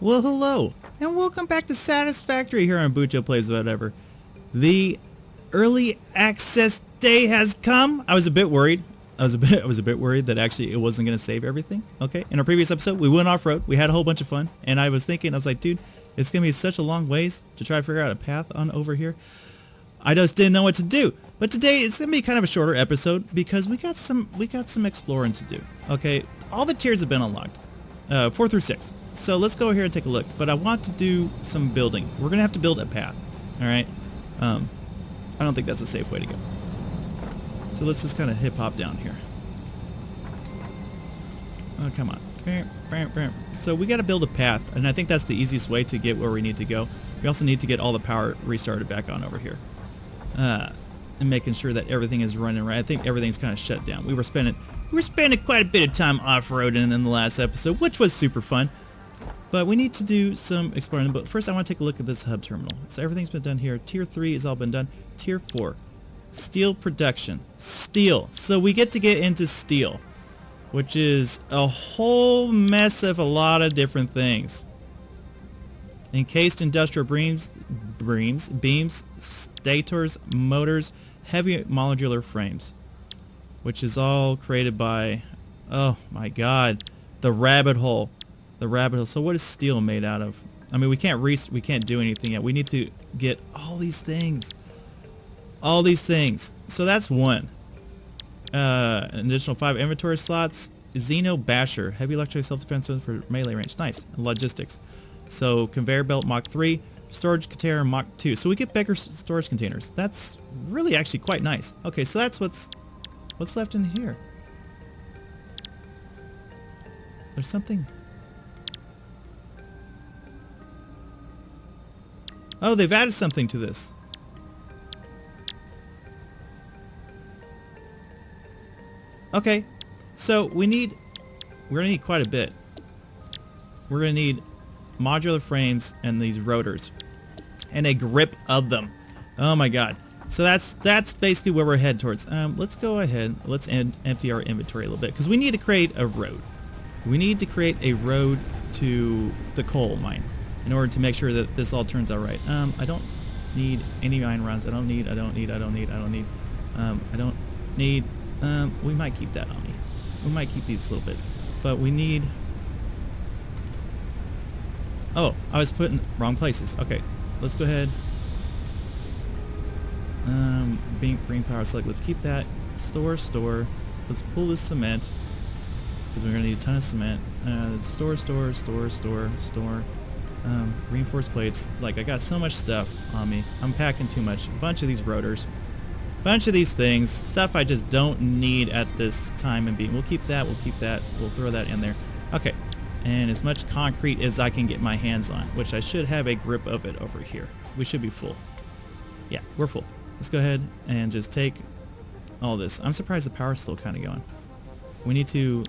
Well, hello, and welcome back to Satisfactory here on Buto Plays Whatever. The early access day has come. I was a bit worried. I was a bit worried that actually it wasn't going to save everything. Okay, in our previous episode, we went off-road. We had a whole bunch of fun, and I was like, dude, it's going to be such a long ways to try to figure out a path on over here. I just didn't know what to do. But today it's going to be kind of a shorter episode because we got some exploring to do. Okay, all the tiers have been unlocked, 4 through 6. So let's go here and take a look. But I want to do some building. We're going to have to build a path. All right. I don't think that's a safe way to go. So let's just kind of hip hop down here. Oh, come on. So we got to build a path, and I think that's the easiest way to get where we need to go. We also need to get all the power restarted back on over here. And making sure that everything is running right. I think everything's kind of shut down. We were spending quite a bit of time off-roading in the last episode, which was super fun. But we need to do some exploring. But first I want to take a look at this hub terminal. So everything's been done here. Tier 3 has all been done. Tier 4. Steel production. Steel. So we get into steel, which is a whole mess of a lot of different things. Encased industrial beams, stators, motors, heavy modular frames, which is all created by, oh my god, the rabbit hole. The rabbit hole. So what is steel made out of? I mean, we can't do anything yet. We need to get all these things. All these things. So that's one. An additional 5 inventory slots. Xeno Basher. Heavy electric self-defense for melee range. Nice. And logistics. So conveyor belt Mach 3. Storage container Mach 2. So we get bigger storage containers. That's really actually quite nice. Okay, so that's what's left in here. There's something. Oh, they've added something to this. Okay, so we're gonna need quite a bit. We're gonna need modular frames and these rotors and a grip of them. Oh my god. So that's basically where we're headed towards. Let's go ahead. Let's empty our inventory a little bit because we need to create a road. We need to create a road to the coal mine in order to make sure that this all turns out right. I don't need any iron rods. I don't need. We might keep that on me. We might keep these a little bit, but we need. Oh, I was putting wrong places. Okay, let's go ahead. Green power select. Let's keep that. Store. Let's pull this cement because we're gonna need a ton of cement. Store. Reinforced plates. Like, I got so much stuff on me. I'm packing too much. A bunch of these rotors. Bunch of these things. Stuff I just don't need at this time and being. We'll keep that. We'll throw that in there. Okay. And as much concrete as I can get my hands on, which I should have a grip of it over here. We should be full. Yeah, we're full. Let's go ahead and just take all this. I'm surprised the power's still kind of going. We need to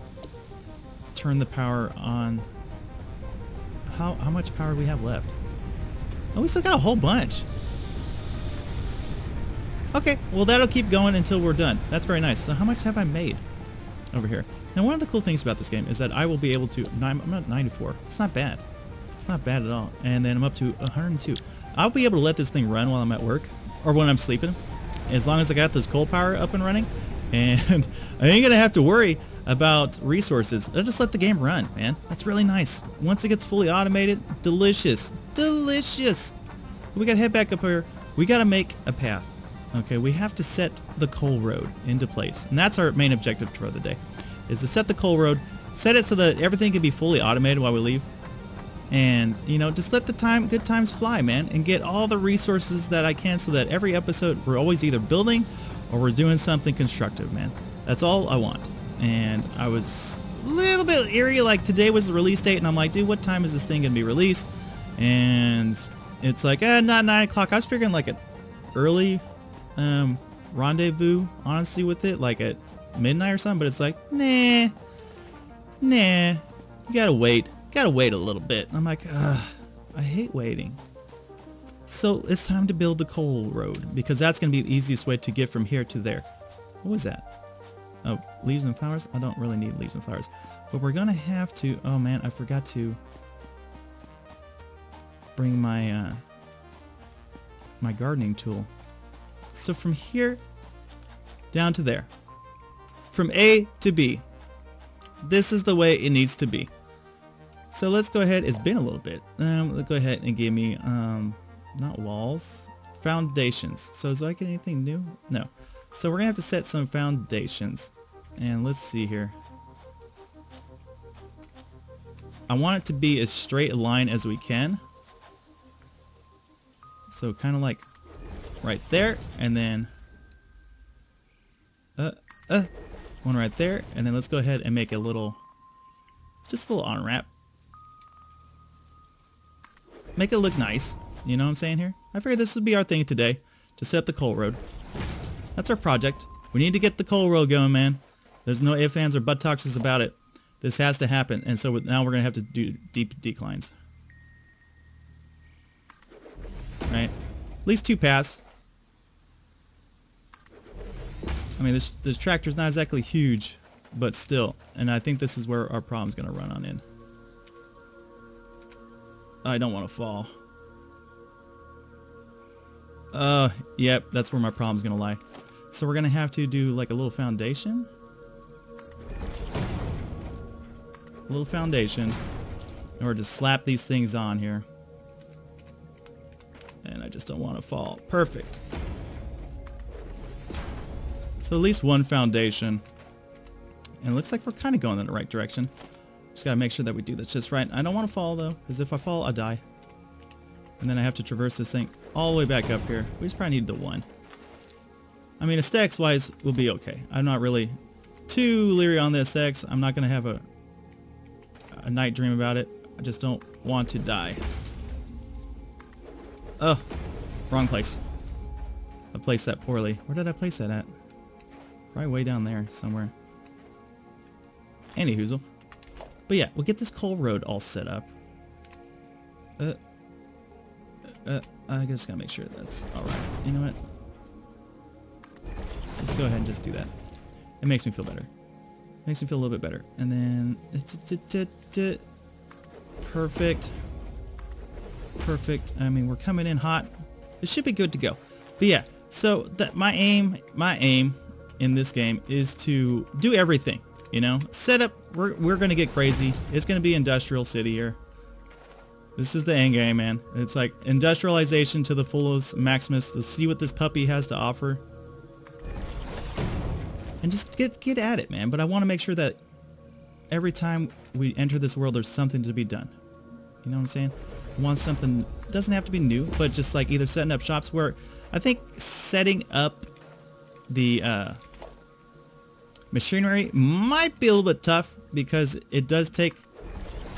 turn the power on. How much power do we have left? Oh, we still got a whole bunch. Okay, well that'll keep going until we're done. That's very nice. So how much have I made over here? Now one of the cool things about this game is that I will be able to, I'm at 94. It's not bad. It's not bad at all. And then I'm up to 102. I'll be able to let this thing run while I'm at work or when I'm sleeping, as long as I got this coal power up and running. And I ain't gonna have to worry about resources. I'll just let the game run, man. That's really nice. Once it gets fully automated, delicious. Delicious. We gotta head back up here. We gotta make a path. Okay, we have to set the coal road into place. And that's our main objective for the day, is to set the coal road, set it so that everything can be fully automated while we leave. And, you know, just let the good times fly, man, and get all the resources that I can so that every episode we're always either building or we're doing something constructive, man. That's all I want. And I was a little bit eerie, like today was the release date, and I'm like, dude, what time is this thing gonna be released? And it's like, not 9 o'clock. I was figuring like an early rendezvous, honestly, with it, like at midnight or something, but it's like, nah, you gotta wait a little bit. And I'm like, I hate waiting. So it's time to build the coal road, because that's gonna be the easiest way to get from here to there. What was that? Oh, leaves and flowers? I don't really need leaves and flowers. But we're gonna have to, oh man, I forgot to bring my my gardening tool. So from here down to there, from A to B, this is the way it needs to be. So let's go ahead. It's been a little bit. Let's go ahead and give me not walls, foundations. So do I get anything new? No. So we're gonna have to set some foundations, and let's see here. I want it to be as straight a line as we can. So kind of like right there, and then one right there, and then let's go ahead and make a little, just a little on-ramp. Make it look nice. You know what I'm saying here? I figured this would be our thing today, to set up the coal road. That's our project. We need to get the coal road going, man. There's no ifs, ands, or buttocks about it. This has to happen, and so now we're going to have to do deep declines. Right? At least 2 paths. I mean, this tractor's not exactly huge, but still. And I think this is where our problem's going to run on in. I don't want to fall. Yep, that's where my problem's going to lie. So we're going to have to do like a little foundation. A little foundation in order to slap these things on here. And I just don't want to fall. Perfect. So at least one foundation. And it looks like we're kind of going in the right direction. Just got to make sure that we do this just right. I don't want to fall though, because if I fall, I'll die. And then I have to traverse this thing all the way back up here. We just probably need the one. I mean, aesthetics wise, we'll be okay. I'm not really too leery on the aesthetics. I'm not going to have a night dream about it. I just don't want to die. Oh, wrong place. I placed that poorly. Where did I place that at? Probably way down there somewhere. Anyhoozle. But yeah, we'll get this coal road all set up. I just gotta make sure that's alright. You know what? Let's go ahead and just do that. It makes me feel better. Makes me feel a little bit better. And then perfect. Perfect. I mean, we're coming in hot. It should be good to go. But yeah, so that my aim in this game is to do everything. You know, set up. We're gonna get crazy. It's gonna be industrial city here. This is the end game, man. It's like industrialization to the fullest maximus. Let's see what this puppy has to offer. And just get at it, man. But I want to make sure that every time we enter this world, there's something to be done. You know what I'm saying? I want something, doesn't have to be new, but just like either setting up shops where I think setting up the machinery might be a little bit tough because it does take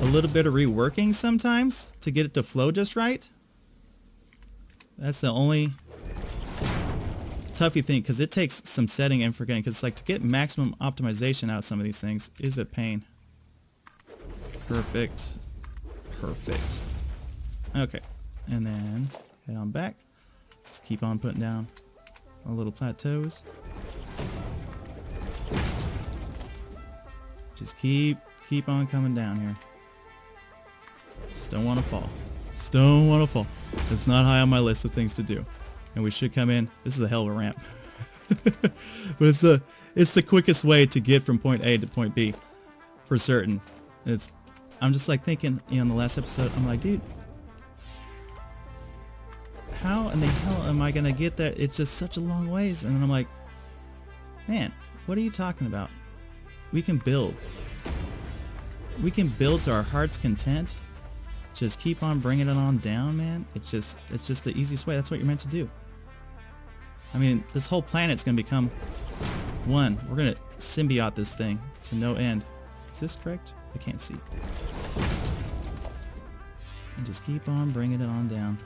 a little bit of reworking sometimes to get it to flow just right. That's the only toughy thing, because it takes some setting and forgetting, because like to get maximum optimization out of some of these things is a pain. Perfect. Perfect. Okay. And then head on back. Just keep on putting down our little plateaus. Just keep on coming down here. Just don't want to fall. Just don't want to fall. It's not high on my list of things to do. And we should come in. This is a hell of a ramp. But it's the quickest way to get from point A to point B. For certain. I'm just like thinking, you know, in the last episode, I'm like, dude, how in the hell am I going to get there? It's just such a long ways. And then I'm like, man, what are you talking about? We can build. We can build to our heart's content. Just keep on bringing it on down, man. It's just the easiest way. That's what you're meant to do. I mean, this whole planet's going to become one. We're going to symbiote this thing to no end. Is this correct? I can't see. And just keep on bringing it on down.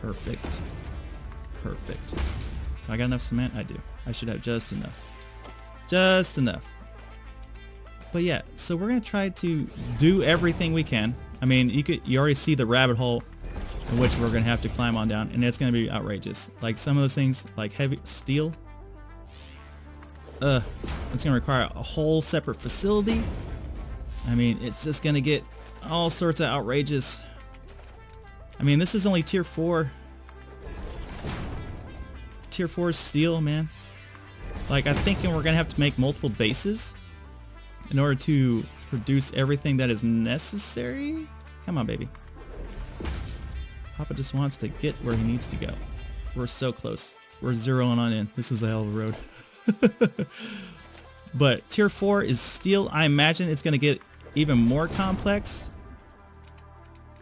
Perfect. Perfect. I got enough cement? I do. I should have just enough. Just enough. But yeah, so we're gonna try to do everything we can. I mean, you already see the rabbit hole in which we're gonna have to climb on down, and it's gonna be outrageous. Like some of those things, like heavy steel. It's gonna require a whole separate facility. I mean, it's just gonna get All sorts of outrageous. I mean, this is only tier 4. Tier 4 steel, man. Like, I'm thinking we're gonna have to make multiple bases in order to produce everything that is necessary. Come on, baby. Papa just wants to get where he needs to go. We're so close. We're zeroing on in. This is a hell of a road. But tier 4 is steel. I imagine it's gonna get even more complex.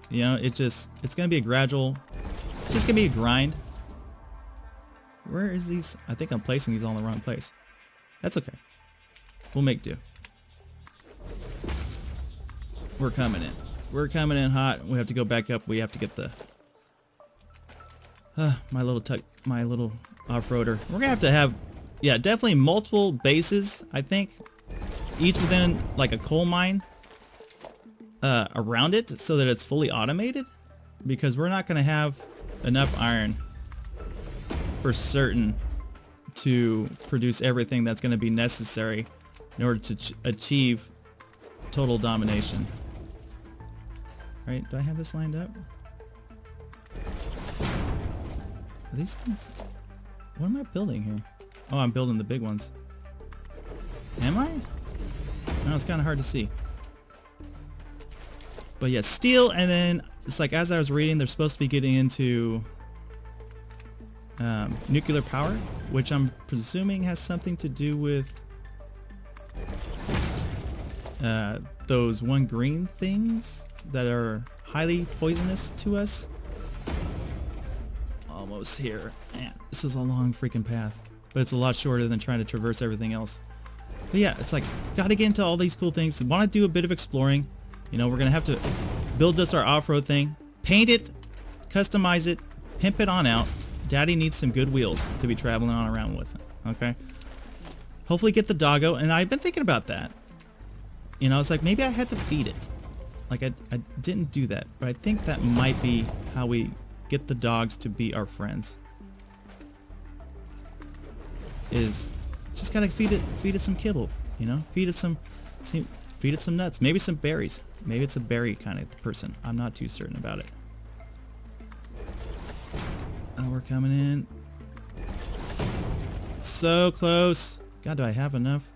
You know, it's gonna be a gradual, it's just gonna be a grind. Where is these? I think I'm placing these all in the wrong place. That's okay. We'll make do. We're coming in. We're coming in hot. We have to go back up. We have to get the my little off-roader. We're gonna have to have, yeah, definitely multiple bases, I think, each within like a coal mine around it so that it's fully automated, because we're not gonna have enough iron for certain to produce everything that's going to be necessary in order to achieve total domination. Right? Do I have this lined up? Are these things? What am I building here? Oh, I'm building the big ones. Am I? No, it's kind of hard to see. But yeah, steel, and then it's like, as I was reading, they're supposed to be getting into nuclear power, which I'm presuming has something to do with those one green things that are highly poisonous to us. Almost here. Man, this is a long freaking path, but it's a lot shorter than trying to traverse everything else. But yeah, it's like, gotta get into all these cool things. Want to do a bit of exploring. You know, we're gonna have to build just our off-road thing, paint it, customize it, pimp it on out. Daddy needs some good wheels to be traveling on around with. Okay. Hopefully get the doggo, and I've been thinking about that. You know, it's like maybe I had to feed it. Like I didn't do that, but I think that might be how we get the dogs to be our friends. Is just gotta feed it some kibble. You know, feed it some nuts, maybe some berries. Maybe it's a berry kind of person. I'm not too certain about it. Oh, we're coming in. So close. God, do I have enough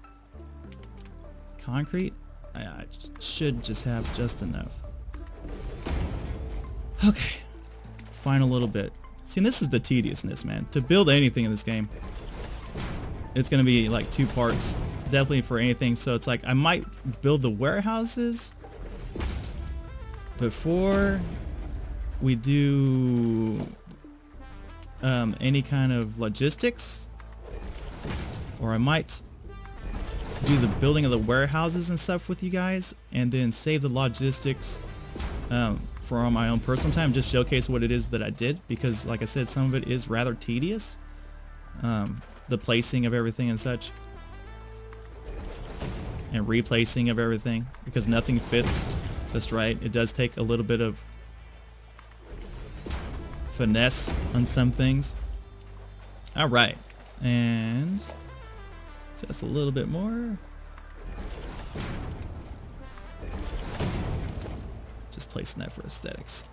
concrete? I should just have just enough. Okay. Final little bit. See, this is the tediousness, man. To build anything in this game, it's going to be like 2 parts. Definitely for anything. So it's like I might build the warehouses before we do any kind of logistics, or I might do the building of the warehouses and stuff with you guys, and then save the logistics for my own personal time, just showcase what it is that I did, because like I said, some of it is rather tedious, the placing of everything and such, and replacing of everything, because nothing fits just right. It does take a little bit of finesse on some things. All right, and just a little bit more. Just placing that for aesthetics.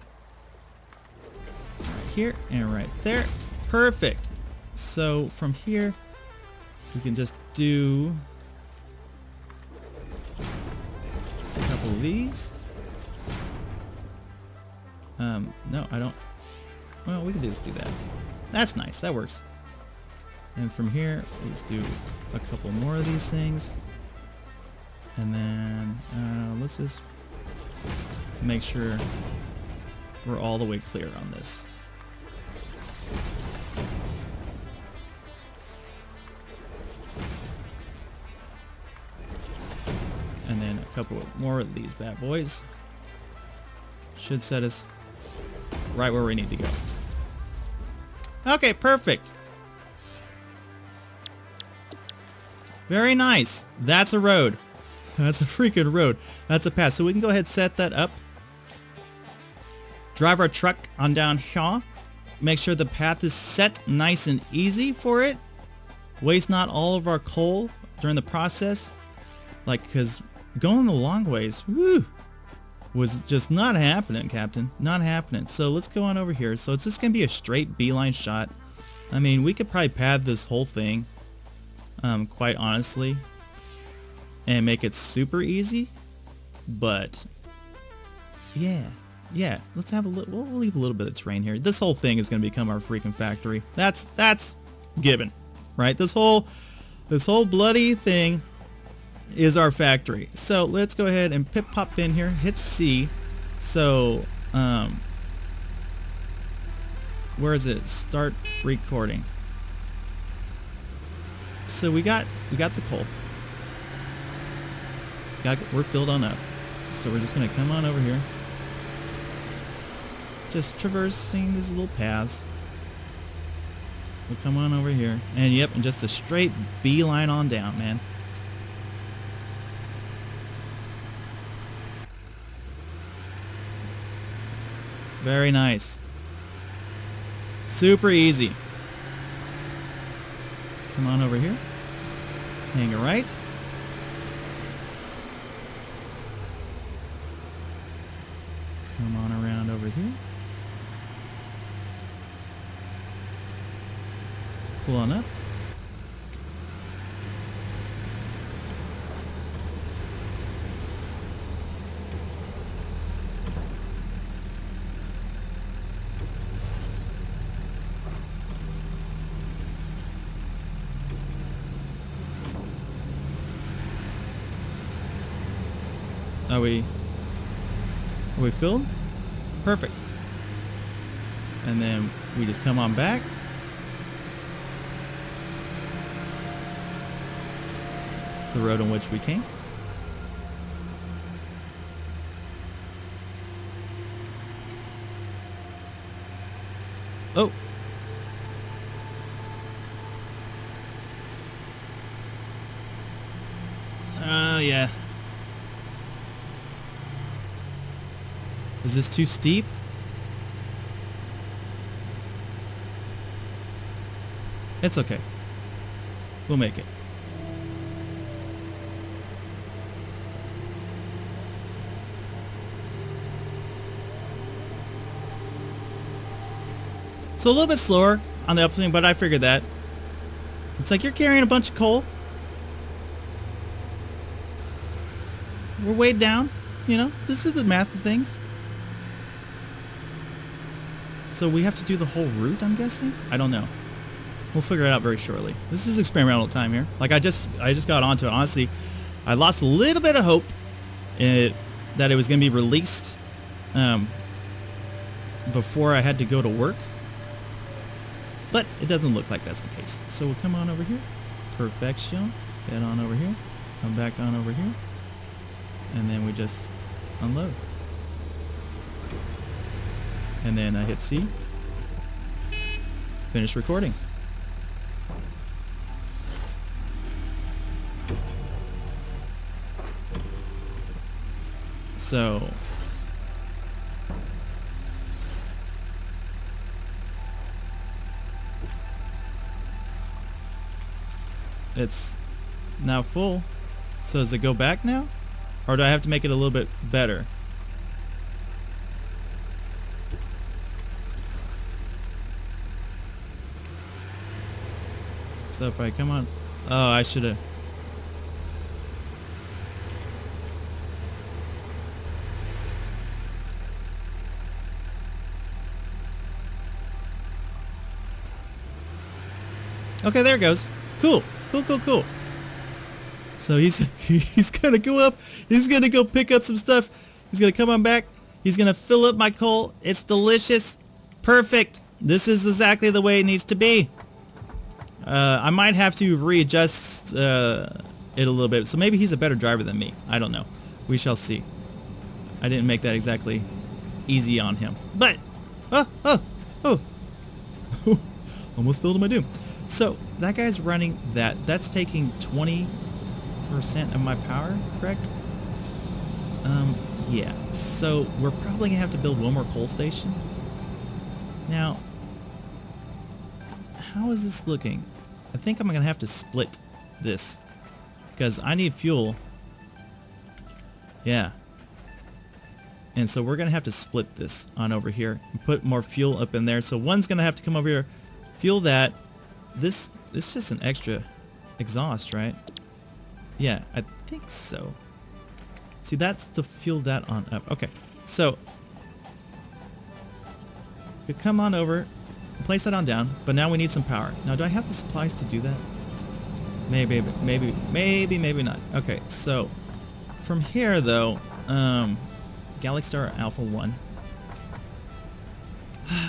Right here and right there. Perfect. So from here, we can just do a couple of these. No, I don't. Well, we can just do that. That's nice. That works. And from here, let's do a couple more of these things. And then let's just make sure we're all the way clear on this. And then a couple more of these bad boys should set us right where we need to go. Okay, perfect. Very nice. That's a road. That's a freaking road. That's a path. So we can go ahead and set that up. Drive our truck on down here. Make sure the path is set nice and easy for it. Waste not all of our coal during the process. Like, because going the long ways, woo, was just not happening, Captain. Not happening. So let's go on over here. So it's just going to be a straight beeline shot. I mean, we could probably pad this whole thing, quite honestly, and make it super easy. But yeah, let's have a little, we'll leave a little bit of terrain here. This whole thing is going to become our freaking factory. That's given, right? This whole bloody thing is our factory. So let's go ahead and pop in here, hit C. So where is it? Start recording. So we got the coal. We're filled on up. So we're just gonna come on over here. Just traversing these little paths. We'll come on over here. And yep, and just a straight beeline on down, man. Very nice. Super easy. Come on over here. Hang a right. Come on around over here. Pull on up. Are we filled? Perfect. And then we just come on back. The road on which we came. Oh. Yeah. Is this too steep? It's okay. We'll make it. So a little bit slower on the upswing, but I figured that. It's like you're carrying a bunch of coal. We're weighed down, you know? This is the math of things. So we have to do the whole route, I'm guessing? I don't know. We'll figure it out very shortly. This is experimental time here. Like I just got onto it. Honestly, I lost a little bit of hope that it was going to be released before I had to go to work. But it doesn't look like that's the case. So we'll come on over here. Perfection. Head on over here. Come back on over here. And then we just unload. And then I hit C. Finish recording. So it's now full. So does it go back now? Or do I have to make it a little bit better? So if I come on... Oh, I should have... Okay, there it goes. Cool. Cool. So he's gonna go up. He's gonna go pick up some stuff. He's gonna come on back. He's gonna fill up my coal. It's delicious. Perfect. This is exactly the way it needs to be. I might have to readjust it a little bit. So maybe he's a better driver than me. I don't know. We shall see. I didn't make that exactly easy on him. But almost fell to my doom. So that guy's running that. That's taking 20% of my power, correct? Yeah. So we're probably gonna have to build one more coal station. Now, how is this looking? I think I'm gonna have to split this because I need fuel. Yeah. And so we're going to have to split this on over here and put more fuel up in there. So one's going to have to come over here, fuel that. This is just an extra exhaust, right? Yeah, I think so. See, that's to fuel that on up. Okay, so you come on over, place that on down, but now we need some power. Now, do I have the supplies to do that? Maybe not. Okay, so from here though, Galaxy Star Alpha 1.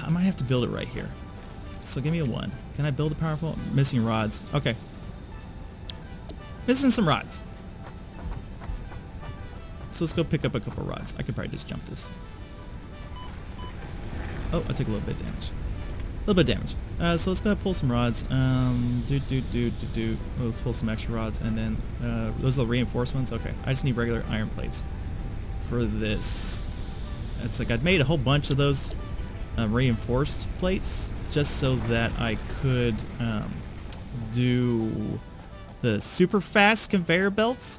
I might have to build it right here. So give me a 1. Can I build a powerful? Missing rods. Okay. Missing some rods. So let's go pick up a couple rods. I could probably just jump this. Oh, I took a little bit of damage. A little bit of damage. So let's go ahead and pull some rods. Let's pull some extra rods, and then those are the reinforced ones. Okay, I just need regular iron plates for this. It's like I'd made a whole bunch of those reinforced plates just so that I could do the super fast conveyor belts,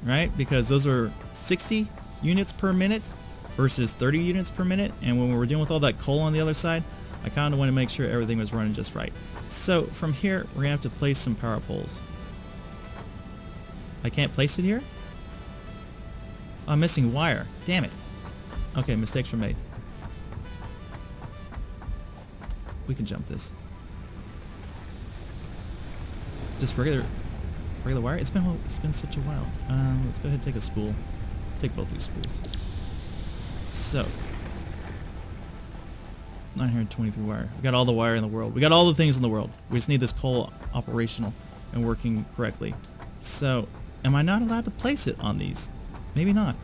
right? Because those are 60 units per minute versus 30 units per minute, and when we were dealing with all that coal on the other side, I kind of want to make sure everything was running just right. So from here, we're gonna have to place some power poles. I can't place it here? I'm missing wire. Damn it. Okay, mistakes were made. We can jump this. Just regular wire? It's been such a while. Let's go ahead and take a spool. Take both these spools. So 923 wire. We got all the wire in the world. We got all the things in the world. We just need this coal operational and working correctly. So, am I not allowed to place it on these? Maybe not.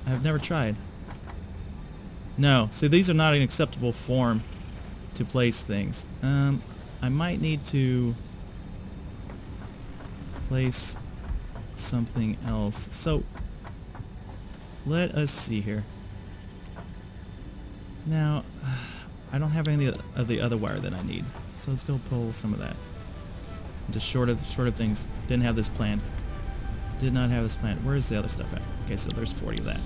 I've never tried. No. So these are not an acceptable form to place things. I might need to place something else. So, let us see here. Now, I don't have any of the other wire that I need, so let's go pull some of that. Just short of things. Didn't have this planned. Did not have this planned. Where's the other stuff at? Okay, so there's 40 of that.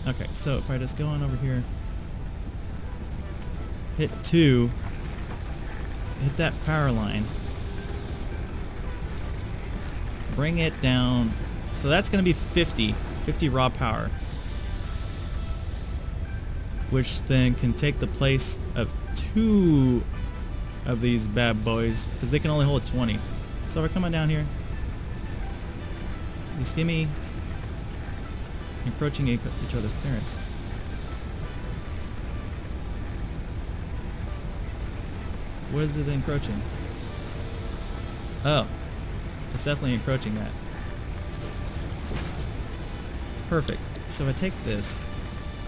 Okay, so if I just go on over here, hit 2, hit that power line, bring it down. So that's going to be 50 raw power, which then can take the place of 2 of these bad boys, because they can only hold 20. So we're coming down here. Just give me encroaching each other's clearance. What is it encroaching? Oh, it's definitely encroaching that. Perfect. So I take this,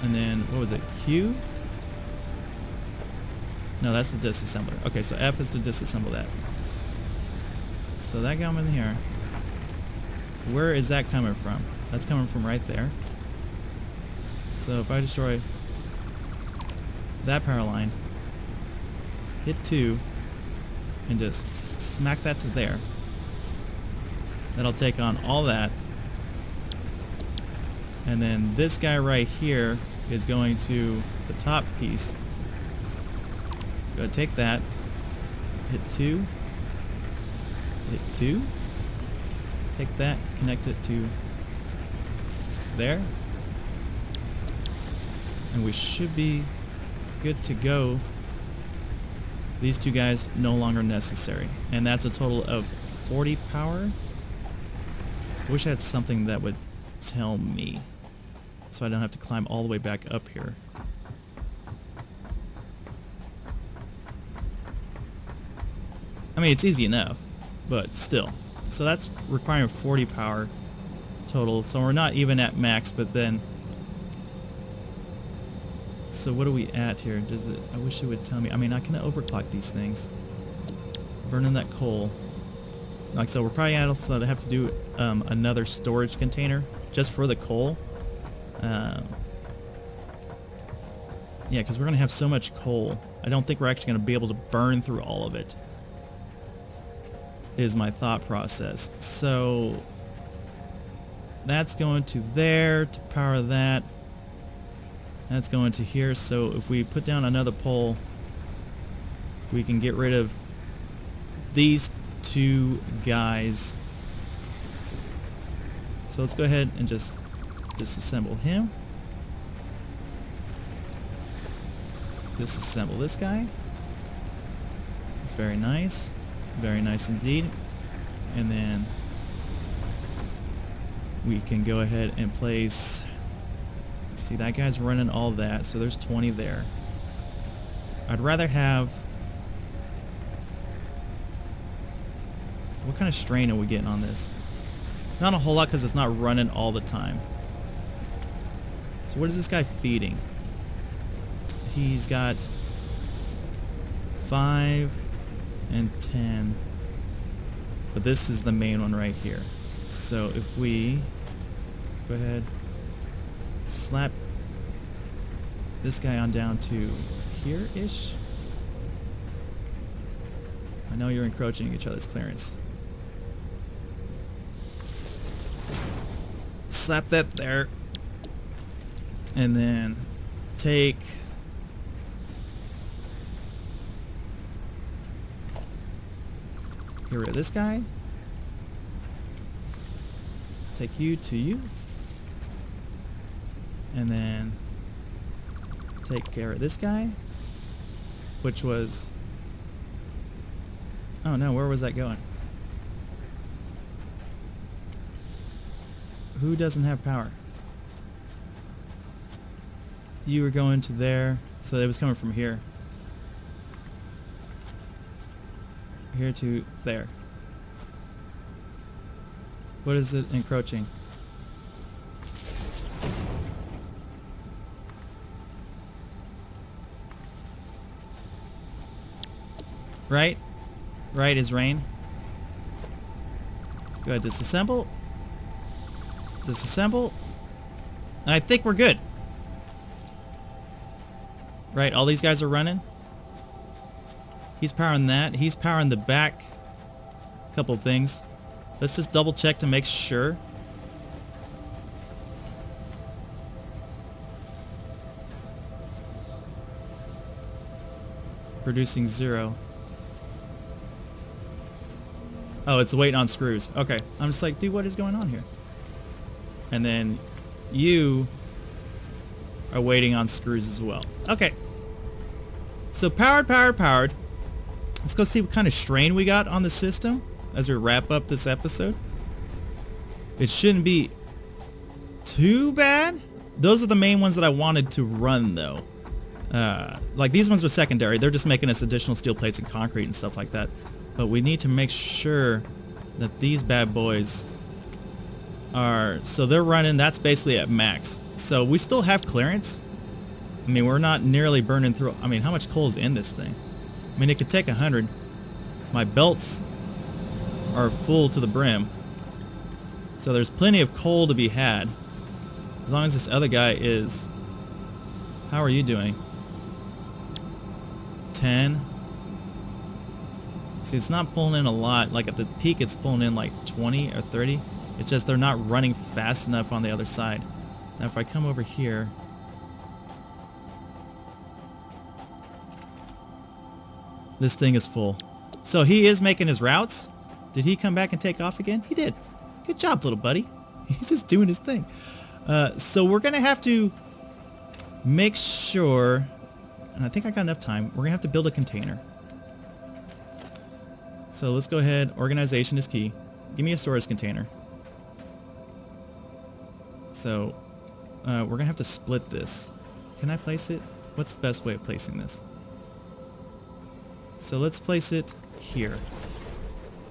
and then, what was it, Q? No, that's the disassembler. Okay, so F is to disassemble that. So that coming in here. Where is that coming from? That's coming from right there. So if I destroy that power line, hit 2, and just smack that to there, that'll take on all that. And then this guy right here is going to the top piece. Go take that, hit 2, hit 2, take that, connect it to there, and we should be good to go. These 2 guys no longer necessary, and that's a total of 40 power. I wish I had something that would tell me, so I don't have to climb all the way back up here. I mean, it's easy enough, but still. So that's requiring 40 power total, so we're not even at max, but then... So what are we at here? Does it... I wish it would tell me. I mean, I can overclock these things. Burning that coal. Like, so we're probably also to have to do another storage container just for the coal. Yeah, because we're going to have so much coal. I don't think we're actually going to be able to burn through all of it, is my thought process. So That's going to there to power that. That's going to here. So if we put down another pole, we can get rid of these two guys. So let's go ahead and just disassemble him. Disassemble this guy. It's very nice. Very nice indeed. And then we can go ahead and place... See, that guy's running all that, so there's 20 there. I'd rather have... What kind of strain are we getting on this? Not a whole lot because it's not running all the time. So what is this guy feeding? He's got 5 and 10. But this is the main one right here. So if we go ahead, slap this guy on down to here-ish. I know you're encroaching each other's clearance. Slap that there. And then take... Get rid of this guy. Take you to you. And then take care of this guy. Which was... Oh no, where was that going? Who doesn't have power? You were going to there, so it was coming from here. Here to there. What is it encroaching? Right? Right is rain. Go ahead, disassemble. Disassemble. I think we're good. Right, all these guys are running. He's powering that. He's powering the back couple things. Let's just double check to make sure. Producing 0. Oh, it's waiting on screws. Okay. I'm just like, dude, what is going on here? And then you are waiting on screws as well. Okay. So powered. Let's go see what kind of strain we got on the system as we wrap up this episode. It shouldn't be too bad. Those are the main ones that I wanted to run, though. Like these ones were secondary. They're just making us additional steel plates and concrete and stuff like that. But we need to make sure that these bad boys are... So they're running. That's basically at max. So we still have clearance. I mean, we're not nearly burning through... I mean, how much coal is in this thing? I mean, it could take 100. My belts are full to the brim. So there's plenty of coal to be had. As long as this other guy is... How are you doing? 10. See, it's not pulling in a lot. Like at the peak, it's pulling in like 20 or 30. It's just they're not running fast enough on the other side. Now if I come over here... This thing is full. So he is making his routes. Did he come back and take off again? He did. Good job, little buddy. He's just doing his thing. So we're going to have to make sure, and I think I got enough time, we're going to have to build a container. So let's go ahead. Organization is key. Give me a storage container. So we're going to have to split this. Can I place it? What's the best way of placing this? So let's place it here,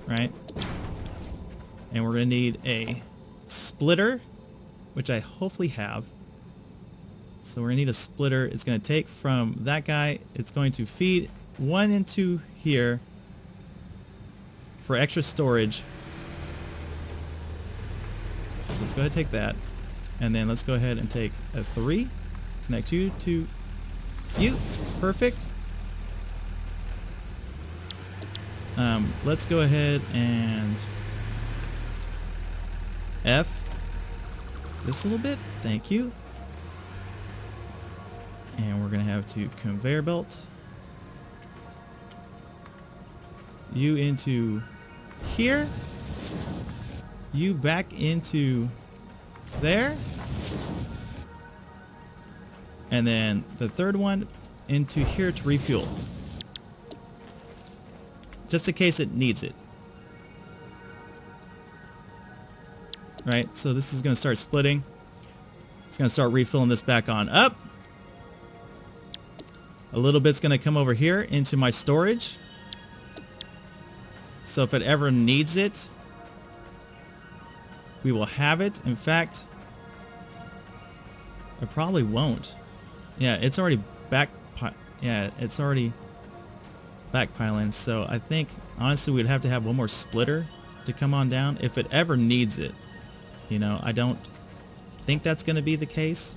right? And we're going to need a splitter, which I hopefully have. So we're going to need a splitter. It's going to take from that guy. It's going to feed one into here for extra storage. So let's go ahead and take that. And then let's go ahead and take a 3. Connect you to you. Perfect. Let's go ahead and F. this a little bit. Thank you. And we're going to have to conveyor belt you into here. You back into there. And then the third one into here to refuel. Just in case it needs it. Right, so this is going to start splitting. It's going to start refilling this back on up. A little bit's going to come over here into my storage. So if it ever needs it, we will have it. In fact, it probably won't. Yeah, it's already it's already backpiling. So I think, honestly, we'd have to have one more splitter to come on down if it ever needs it. You know, I don't think that's going to be the case,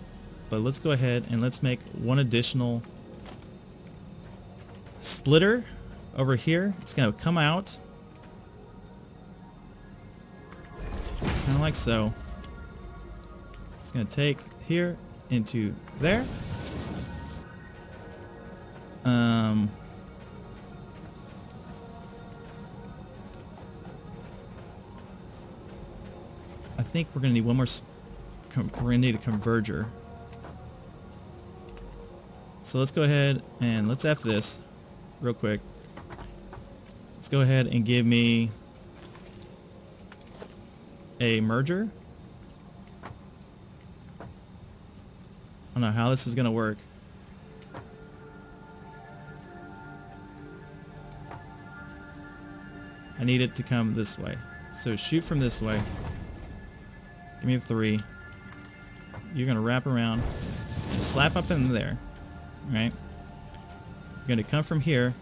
but let's go ahead and let's make one additional splitter over here. It's going to come out kind of like so. It's going to take here into there. I think we're going to need one more. We're going to need a converger. So let's go ahead and let's F this real quick. Let's go ahead and give me a merger. I don't know how this is going to work. I need it to come this way. So shoot from this way. Give me a 3. You're going to wrap around and slap up in there. Right? You're going to come from here.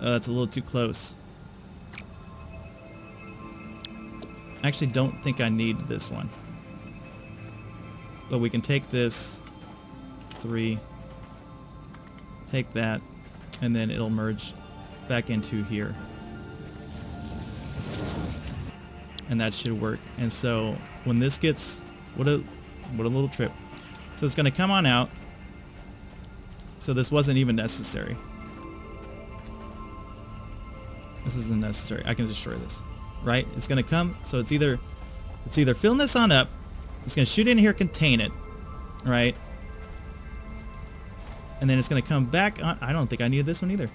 Oh, that's a little too close. I actually don't think I need this one. But we can take this 3, take that, and then it'll merge back into here. And that should work. And so when this gets, what a little trip. So it's going to come on out. So this wasn't even necessary. This isn't necessary. I can destroy this, right? It's going to come. So it's either filling this on up. It's going to shoot in here, contain it, right? And then it's going to come back on. I don't think I needed this one either.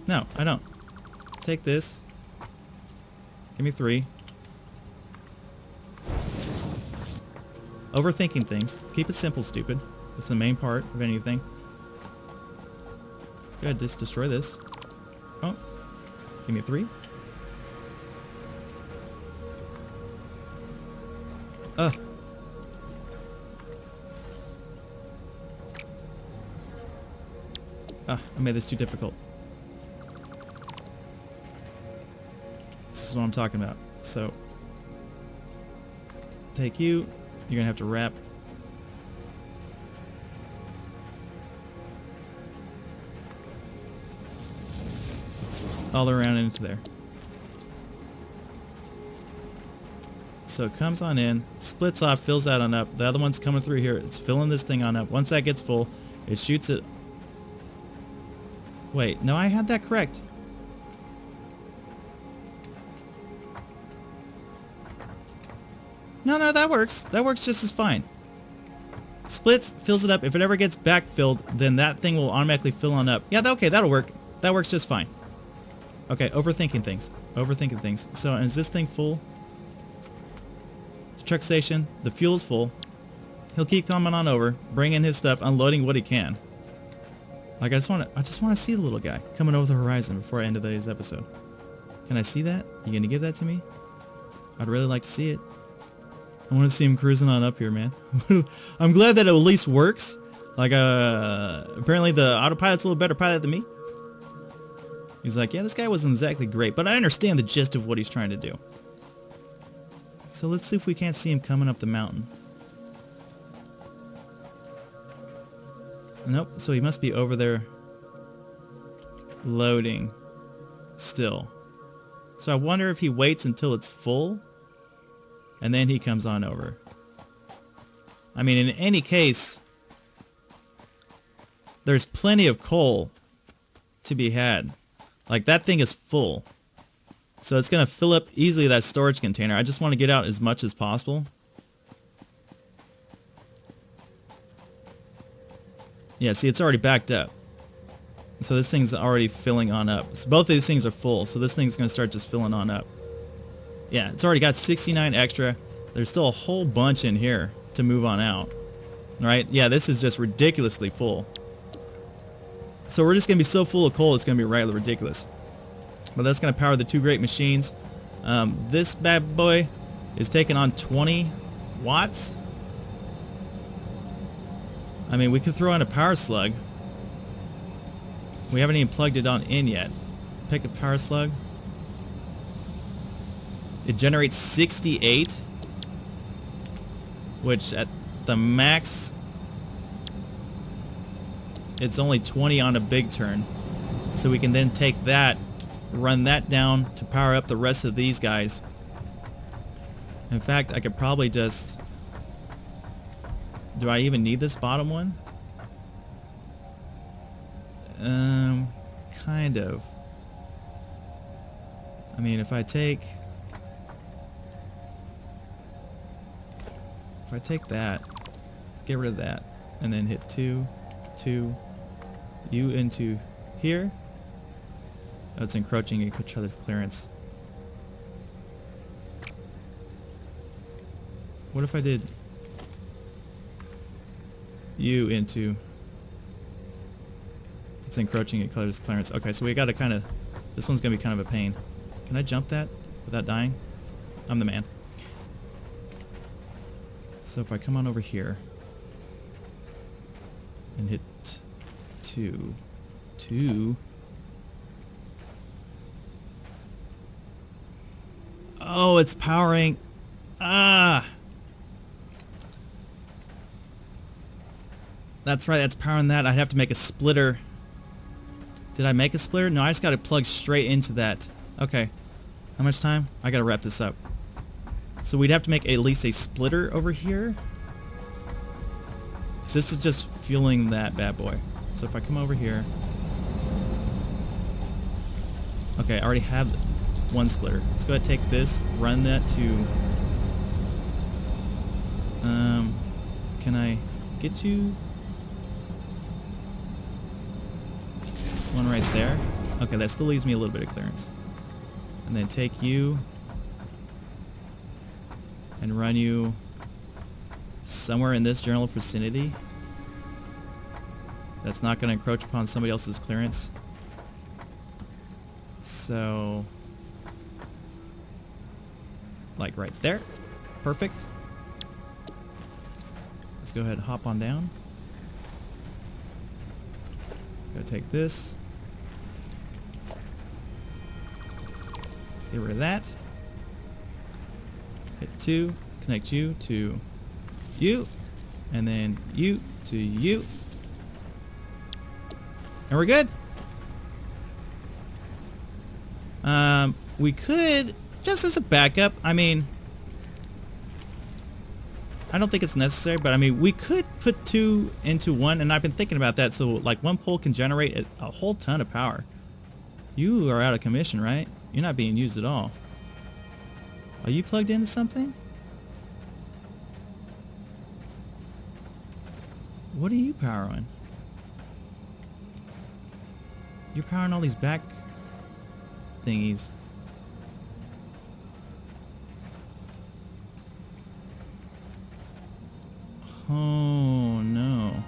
No, I don't. Take this. Give me 3. Overthinking things. Keep it simple, stupid. That's the main part of anything. Go ahead, just destroy this. Oh. Give me a 3. Ugh. Ah, I made this too difficult. This is what I'm talking about. So, take you. You're going to have to wrap. All around into there. So it comes on in, splits off, fills that on up. The other one's coming through here. It's filling this thing on up. Once that gets full, it shoots it. Wait, no, I had that correct. No, that works. That works just as fine. Splits, fills it up. If it ever gets backfilled, then that thing will automatically fill on up. Yeah, okay, that'll work. That works just fine. Okay, overthinking things. Overthinking things. So, is this thing full? The truck station, the fuel's full. He'll keep coming on over, bringing his stuff, unloading what he can. Like, I just want to see the little guy coming over the horizon before I end today's episode. Can I see that? You gonna give that to me? I'd really like to see it. I want to see him cruising on up here, man. I'm glad that it at least works. Like, apparently the autopilot's a little better pilot than me. He's like, yeah, this guy wasn't exactly great, but I understand the gist of what he's trying to do. So let's see if we can't see him coming up the mountain. Nope, so he must be over there loading still. So I wonder if he waits until it's full and then he comes on over. I mean, in any case, there's plenty of coal to be had. Like, that thing is full. So it's going to fill up easily that storage container. I just want to get out as much as possible. Yeah, see, it's already backed up. So this thing's already filling on up. So both of these things are full, so this thing's going to start just filling on up. Yeah, it's already got 69 extra. There's still a whole bunch in here to move on out. Right? Yeah, this is just ridiculously full. So we're just going to be so full of coal, it's going to be right ridiculous. But that's going to power the two great machines. This bad boy is taking on 20 watts. I mean, we could throw in a power slug. We haven't even plugged it on in yet. Pick a power slug. It generates 68, which at the max, it's only 20 on a big turn. So we can then take that, run that down to power up the rest of these guys. In fact, I could probably just... Do I even need this bottom one? Kind of. I mean, if I take that, get rid of that, and then hit 2, you into here. Oh, it's encroaching each other's clearance. What if I did you into... It's encroaching each other's clearance. Okay, so we gotta kind of... This one's gonna be kind of a pain. Can I jump that without dying? I'm the man. So if I come on over here and hit 2. Oh, it's powering. Ah! That's right, that's powering that. I'd have to make a splitter. Did I make a splitter? No, I just gotta plug straight into that. Okay. How much time? I gotta wrap this up. So we'd have to make at least a splitter over here. Because this is just fueling that bad boy. So if I come over here... Okay, I already have one splitter. Let's go ahead and take this, run that to... Can I get you... One right there. Okay, that still leaves me a little bit of clearance. And then take you and run you somewhere in this general vicinity. That's not going to encroach upon somebody else's clearance. So, like right there. Perfect. Let's go ahead and hop on down. Go take this. Get rid of that. Hit 2. Connect you to you. And then you to you. And we're good. We could, just as a backup, I mean, I don't think it's necessary, but I mean, we could put 2 into 1, and I've been thinking about that, so like one pole can generate a whole ton of power. You are out of commission, right? You're not being used at all. Are you plugged into something? What are you powering? You're powering all these back thingies. Oh no.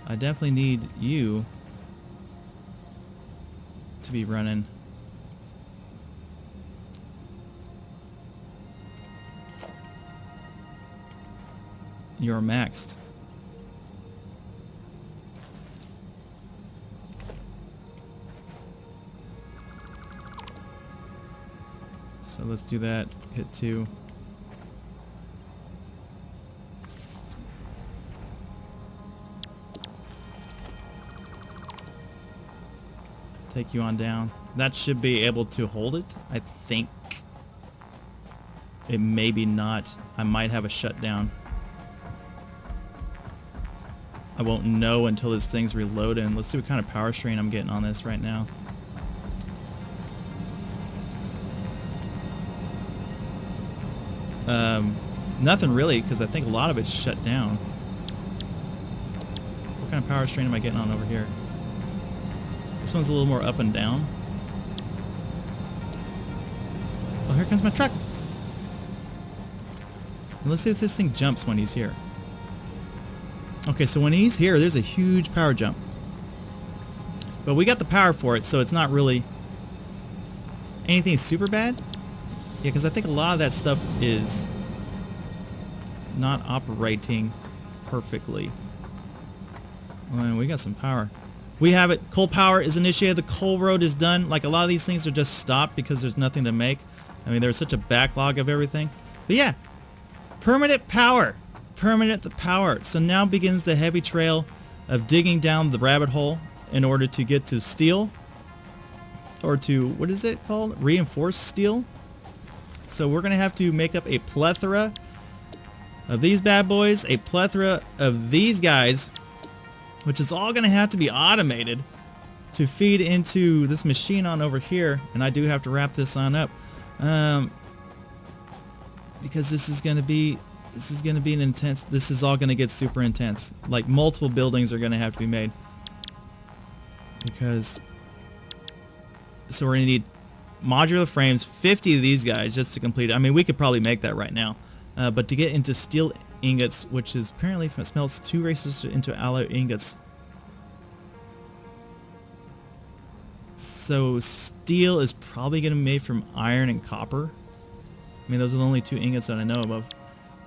I definitely need you to be running. You're maxed. So let's do that. Hit 2. Take you on down. That should be able to hold it, I think. It may be not. I might have a shutdown. I won't know until this thing's reloading. Let's see what kind of power strain I'm getting on this right now. Nothing really, because I think a lot of it's shut down. What kind of power strain am I getting on over here? This one's a little more up and down. Oh, here comes my truck. Let's see if this thing jumps when he's here. Okay, so when he's here, there's a huge power jump. But we got the power for it, so it's not really anything super bad. Yeah, because I think a lot of that stuff is not operating perfectly. Well, we got some power. We have it. Coal power is initiated. The coal road is done. Like, a lot of these things are just stopped because there's nothing to make. I mean, there's such a backlog of everything. But yeah, permanent power. Permanent power. So now begins the heavy trail of digging down the rabbit hole in order to get to steel. Or to, what is it called? Reinforced steel. So we're going to have to make up a plethora of these bad boys, a plethora of these guys, which is all going to have to be automated to feed into this machine on over here. And I do have to wrap this on up. Because this is going to be an intense, this is all going to get super intense. Like, multiple buildings are going to have to be made. Because, so we're going to need modular frames, 50 of these guys just to complete it. I mean, we could probably make that right now. But to get into steel ingots, which is apparently smelts 2 races into alloy ingots. So steel is probably going to be made from iron and copper. I mean, those are the only 2 ingots that I know of.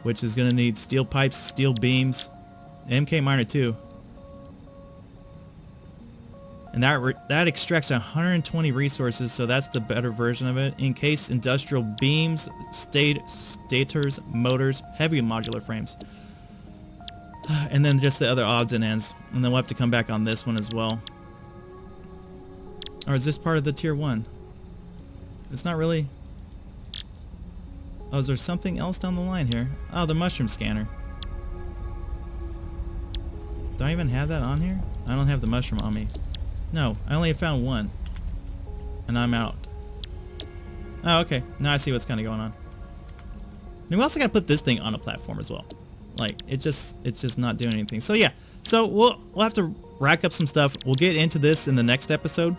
Which is going to need steel pipes, steel beams, MK miner 2. And that extracts 120 resources, so that's the better version of it. Encased industrial beams, stators, motors, heavy modular frames. And then just the other odds and ends. And then we'll have to come back on this one as well. Or is this part of the tier 1? It's not really. Oh, is there something else down the line here? Oh, the mushroom scanner. Do I even have that on here? I don't have the mushroom on me. No, I only found 1. And I'm out. Oh, okay. Now I see what's kind of going on. And we also got to put this thing on a platform as well. Like, it's just not doing anything. So yeah. So we'll have to rack up some stuff. We'll get into this in the next episode.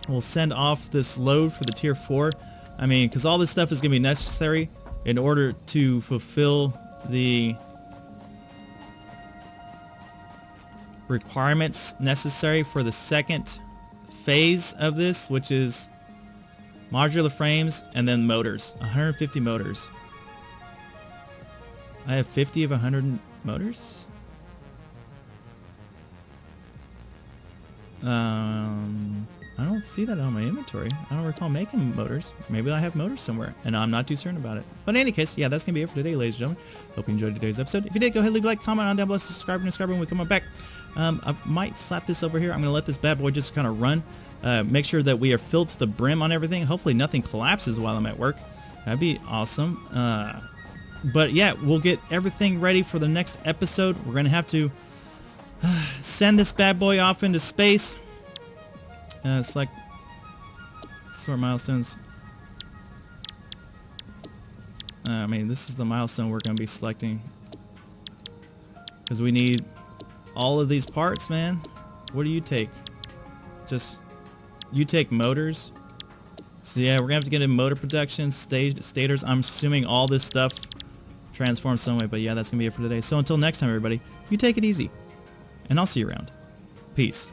We'll send off this load for the tier 4. I mean, because all this stuff is going to be necessary in order to fulfill the requirements necessary for the second phase of this, which is modular frames and then motors. 150 motors. I have 50 of 100 motors? I don't see that on my inventory. I don't recall making motors. Maybe I have motors somewhere, and I'm not too certain about it. But in any case, yeah, that's going to be it for today, ladies and gentlemen. Hope you enjoyed today's episode. If you did, go ahead, leave a like, comment on down below, subscribe when we come on back. I might slap this over here. I'm going to let this bad boy just kind of run. Make sure that we are filled to the brim on everything. Hopefully nothing collapses while I'm at work. That'd be awesome. But yeah, we'll get everything ready for the next episode. We're going to have to send this bad boy off into space. Select sort milestones. I mean, this is the milestone we're going to be selecting. Because we need all of these parts, man. What do you take? Just, you take motors. So yeah, we're going to have to get in motor production, stators. I'm assuming all this stuff transforms some way. But yeah, that's going to be it for today. So until next time, everybody, you take it easy. And I'll see you around. Peace.